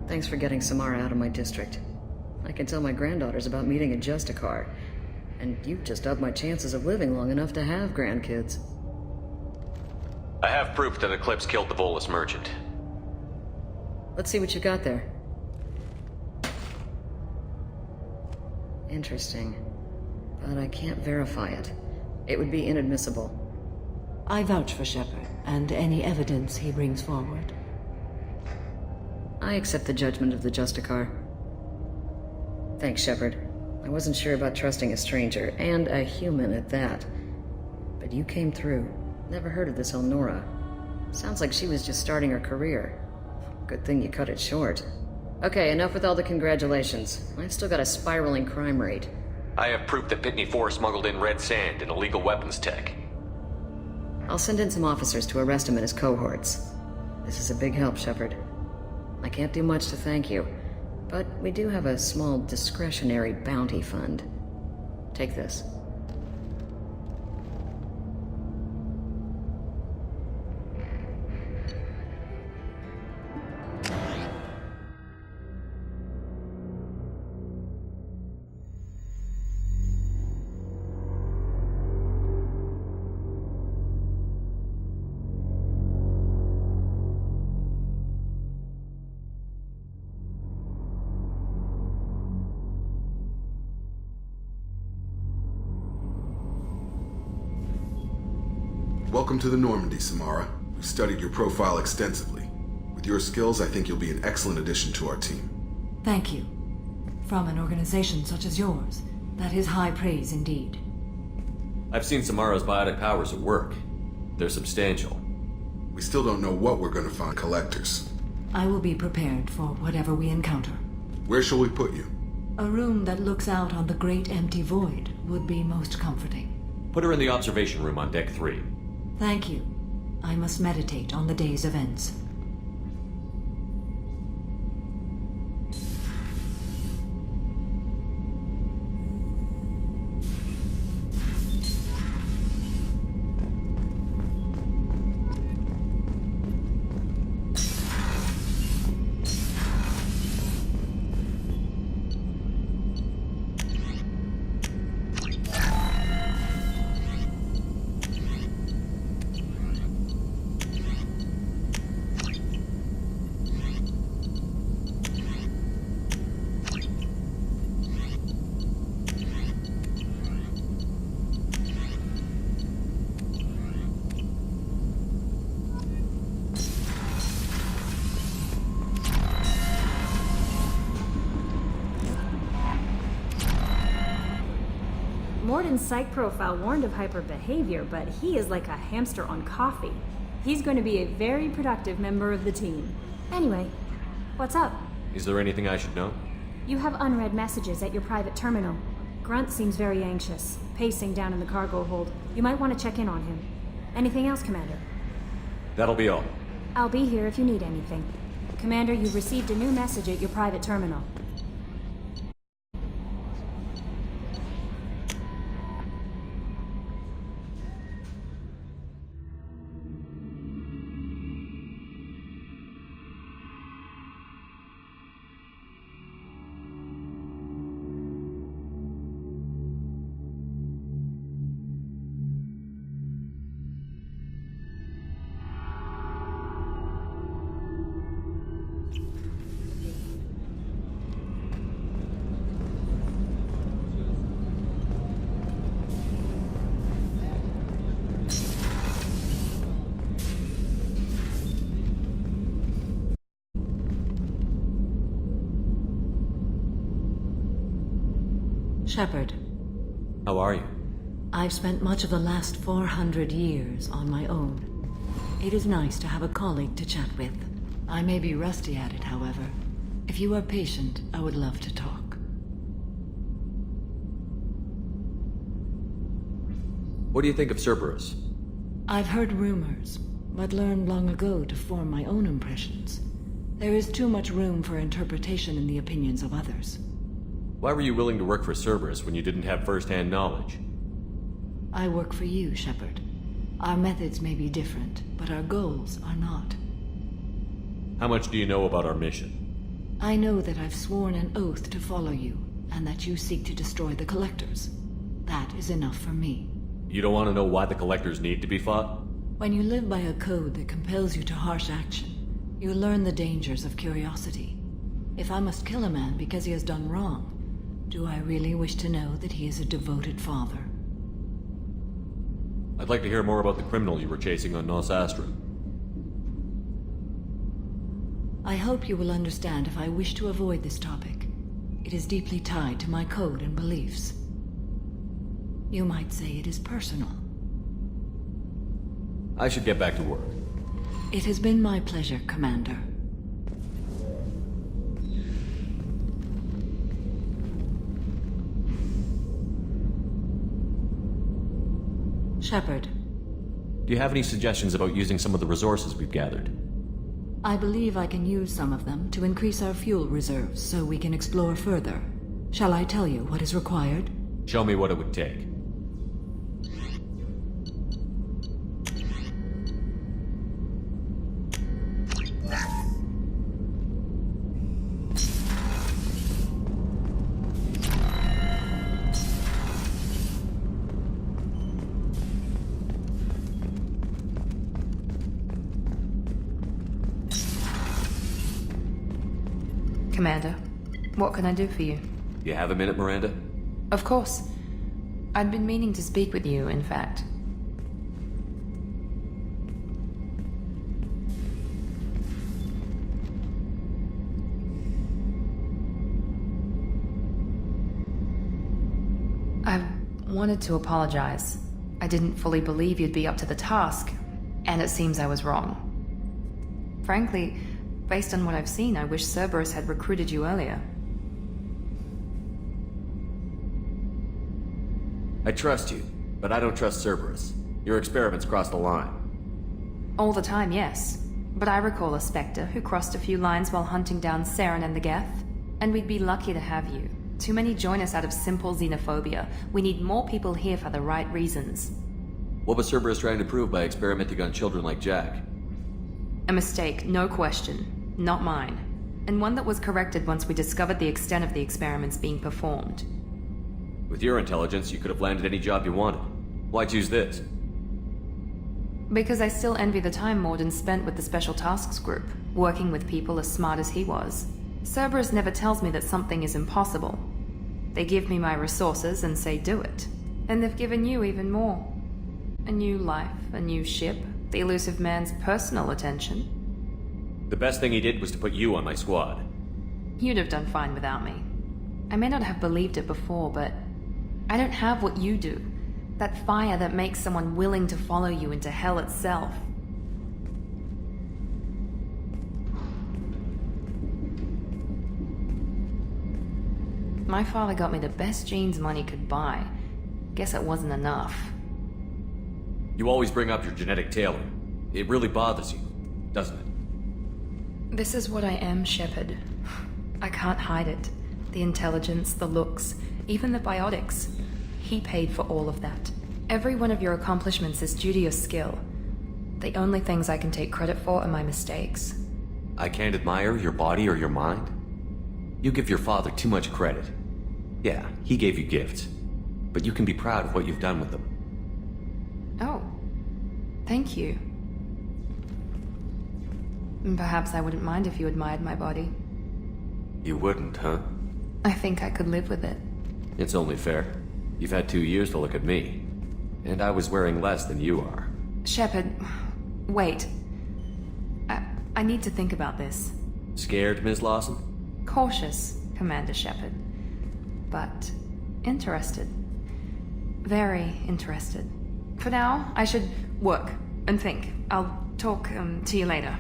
Thanks for getting Samara out of my district. I can tell my granddaughters about meeting a Justicar. And you've just upped my chances of living long enough to have grandkids. I have proof that Eclipse killed the Volus merchant. Let's see what you got there. Interesting. But I can't verify it. It would be inadmissible. I vouch for Shepard, and any evidence he brings forward. I accept the judgment of the Justicar. Thanks, Shepard. I wasn't sure about trusting a stranger, and a human at that. But you came through. Never heard of this Elnora. Sounds like she was just starting her career. Good thing you cut it short. Okay, enough with all the congratulations. I've still got a spiraling crime rate. I have proof that Pitney 4 smuggled in red sand and illegal weapons tech. I'll send in some officers to arrest him and his cohorts. This is a big help, Shepard. I can't do much to thank you, but we do have a small discretionary bounty fund. Take this. Welcome to the Normandy, Samara. We studied your profile extensively. With your skills, I think you'll be an excellent addition to our team. Thank you. From an organization such as yours, that is high praise indeed. I've seen Samara's biotic powers at work. They're substantial. We still don't know what we're going to find. Collectors. I will be prepared for whatever we encounter. Where shall we put you? A room that looks out on the great empty void would be most comforting. Put her in the observation room on Deck 3. Thank you. I must meditate on the day's events. Morden's psych profile warned of hyperbehavior, but he is like a hamster on coffee. He's going to be a very productive member of the team. Anyway, what's up? Is there anything I should know? You have unread messages at your private terminal. Grunt seems very anxious, pacing down in the cargo hold. You might want to check in on him. Anything else, Commander? That'll be all. I'll be here if you need anything. Commander, you've received a new message at your private terminal. Shepard. How are you? I've spent much of the last 400 years on my own. It is nice to have a colleague to chat with. I may be rusty at it, however. If you are patient, I would love to talk. What do you think of Cerberus? I've heard rumors, but learned long ago to form my own impressions. There is too much room for interpretation in the opinions of others. Why were you willing to work for Cerberus when you didn't have first-hand knowledge? I work for you, Shepard. Our methods may be different, but our goals are not. How much do you know about our mission? I know that I've sworn an oath to follow you, and that you seek to destroy the Collectors. That is enough for me. You don't want to know why the Collectors need to be fought? When you live by a code that compels you to harsh action, you learn the dangers of curiosity. If I must kill a man because he has done wrong, do I really wish to know that he is a devoted father? I'd like to hear more about the criminal you were chasing on Nos Astra. I hope you will understand if I wish to avoid this topic. It is deeply tied to my code and beliefs. You might say it is personal. I should get back to work. It has been my pleasure, Commander. Shepard. Do you have any suggestions about using some of the resources we've gathered? I believe I can use some of them to increase our fuel reserves so we can explore further. Shall I tell you what is required? Show me what it would take. Commander, what can I do for you? You have a minute, Miranda? Of course. I'd been meaning to speak with you, in fact. I wanted to apologize. I didn't fully believe you'd be up to the task, and it seems I was wrong. Frankly, based on what I've seen, I wish Cerberus had recruited you earlier. I trust you, but I don't trust Cerberus. Your experiments crossed the line. All the time, yes. But I recall a Spectre who crossed a few lines while hunting down Saren and the Geth. And we'd be lucky to have you. Too many join us out of simple xenophobia. We need more people here for the right reasons. What was Cerberus trying to prove by experimenting on children like Jack? A mistake, no question. Not mine. And one that was corrected once we discovered the extent of the experiments being performed. With your intelligence, you could have landed any job you wanted. Why choose this? Because I still envy the time Morden spent with the Special Tasks Group, working with people as smart as he was. Cerberus never tells me that something is impossible. They give me my resources and say do it. And they've given you even more. A new life, a new ship, the elusive man's personal attention. The best thing he did was to put you on my squad. You'd have done fine without me. I may not have believed it before, but I don't have what you do. That fire that makes someone willing to follow you into hell itself. My father got me the best genes money could buy. Guess it wasn't enough. You always bring up your genetic tailoring. It really bothers you, doesn't it? This is what I am, Shepard. I can't hide it. The intelligence, the looks, even the biotics. He paid for all of that. Every one of your accomplishments is due to your skill. The only things I can take credit for are my mistakes. I can't admire your body or your mind? You give your father too much credit. Yeah, he gave you gifts. But you can be proud of what you've done with them. Oh. Thank you. Perhaps I wouldn't mind if you admired my body. You wouldn't, huh? I think I could live with it. It's only fair. You've had 2 years to look at me. And I was wearing less than you are. Shepard, wait. I need to think about this. Scared, Ms. Lawson? Cautious, Commander Shepard. But interested. Very interested. For now, I should work and think. I'll talk to you later.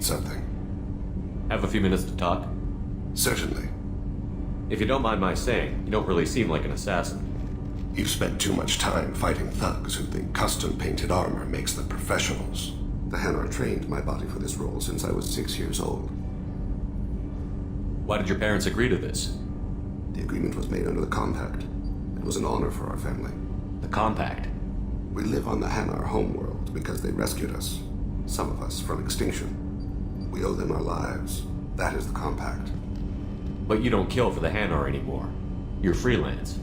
Something. Have a few minutes to talk? Certainly. If you don't mind my saying, you don't really seem like an assassin. You've spent too much time fighting thugs who think custom-painted armor makes them professionals. The Hanar trained my body for this role since I was 6 years old. Why did your parents agree to this? The agreement was made under the Compact. It was an honor for our family. The Compact? We live on the Hanar homeworld because they rescued us. Some of us from extinction. We owe them our lives. That is the Compact. But you don't kill for the Hanar anymore. You're freelance.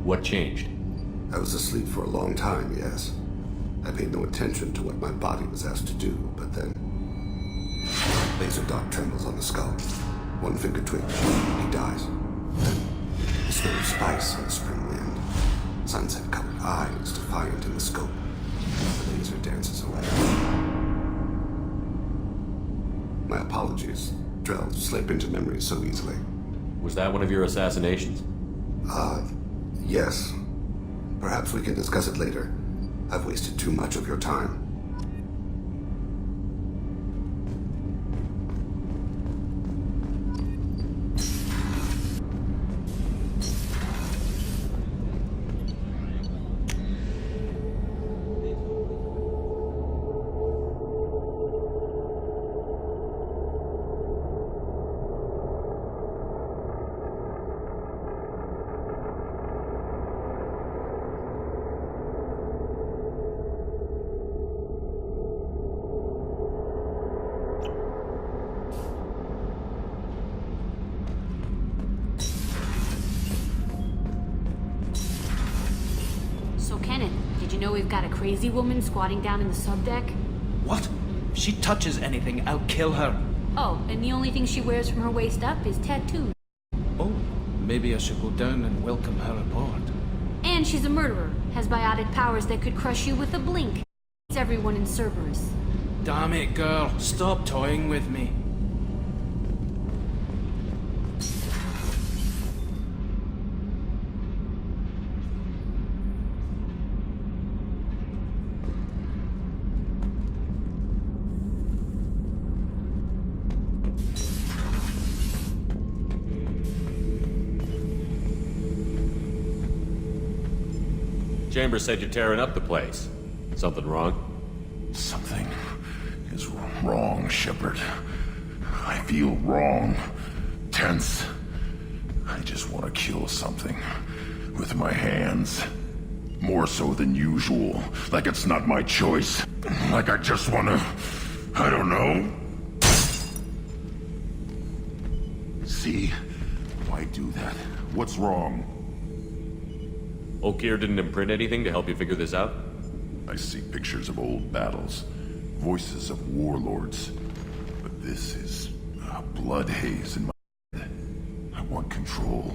What changed? I was asleep for a long time, yes. I paid no attention to what my body was asked to do, but then... Laser dot trembles on the skull. One finger twitch. He dies. Then, the smell of spice on the spring wind. Sunset-colored eyes defiant in the scope. The laser dances away. My apologies. Drells slip into memory so easily. Was that one of your assassinations? Yes. Perhaps we can discuss it later. I've wasted too much of your time. you know we've got a crazy woman squatting down in the subdeck? What? If she touches anything, I'll kill her. Oh, and the only thing she wears from her waist up is tattoos. Oh, maybe I should go down and welcome her aboard. And she's a murderer, has biotic powers that could crush you with a blink. It's everyone in Cerberus. Damn it, girl. Stop toying with me. Chambers said you're tearing up the place. Something wrong? Something is wrong, Shepard. I feel wrong. Tense. I just want to kill something. With my hands. More so than usual. Like it's not my choice. Like I just want to... I don't know. See? Why do that? What's wrong? Okeer didn't imprint anything to help you figure this out? I see pictures of old battles, voices of warlords, but this is a blood haze in my head. I want control.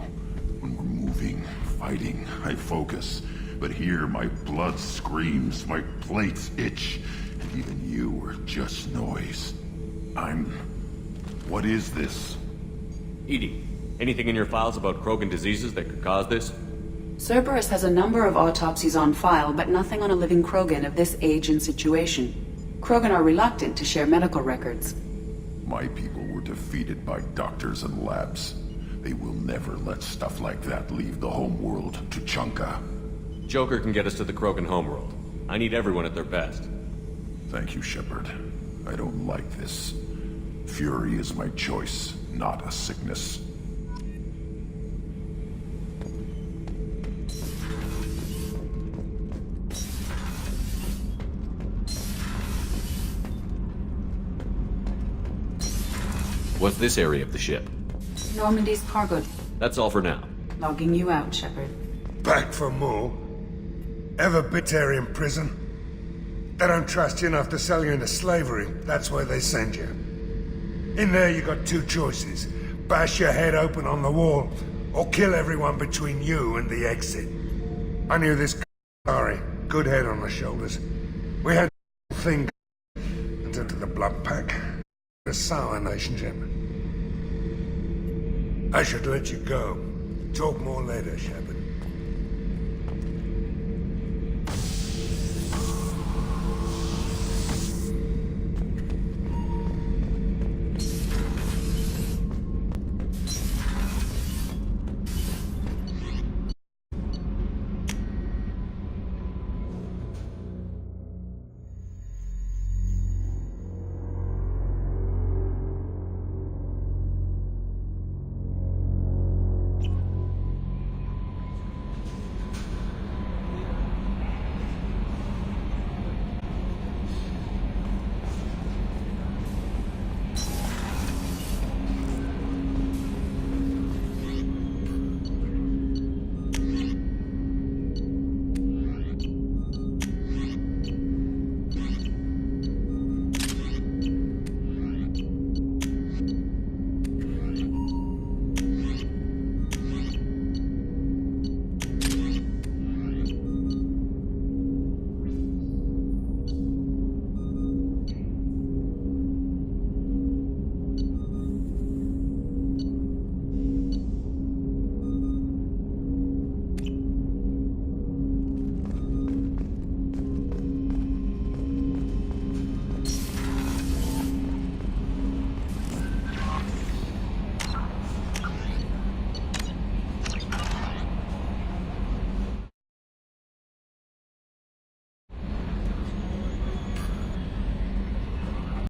When we're moving, fighting, I focus. But here my blood screams, my plates itch, and even you are just noise. What is this? EDI, anything in your files about Krogan diseases that could cause this? Cerberus has a number of autopsies on file, but nothing on a living Krogan of this age and situation. Krogan are reluctant to share medical records. My people were defeated by doctors and labs. They will never let stuff like that leave the homeworld to Chunka. Joker can get us to the Krogan homeworld. I need everyone at their best. Thank you, Shepard. I don't like this. Fury is my choice, not a sickness. What's this area of the ship? Normandy's cargo. That's all for now. Logging you out, Shepard. Back for more? Ever been Batarian prison? They don't trust you enough to sell you into slavery. That's where they send you. In there you got two choices. Bash your head open on the wall, or kill everyone between you and the exit. I knew this sorry. Good head on the shoulders. We had the thing until to the blood pack. A sour relationship. I should let you go. Talk more later, Shepard.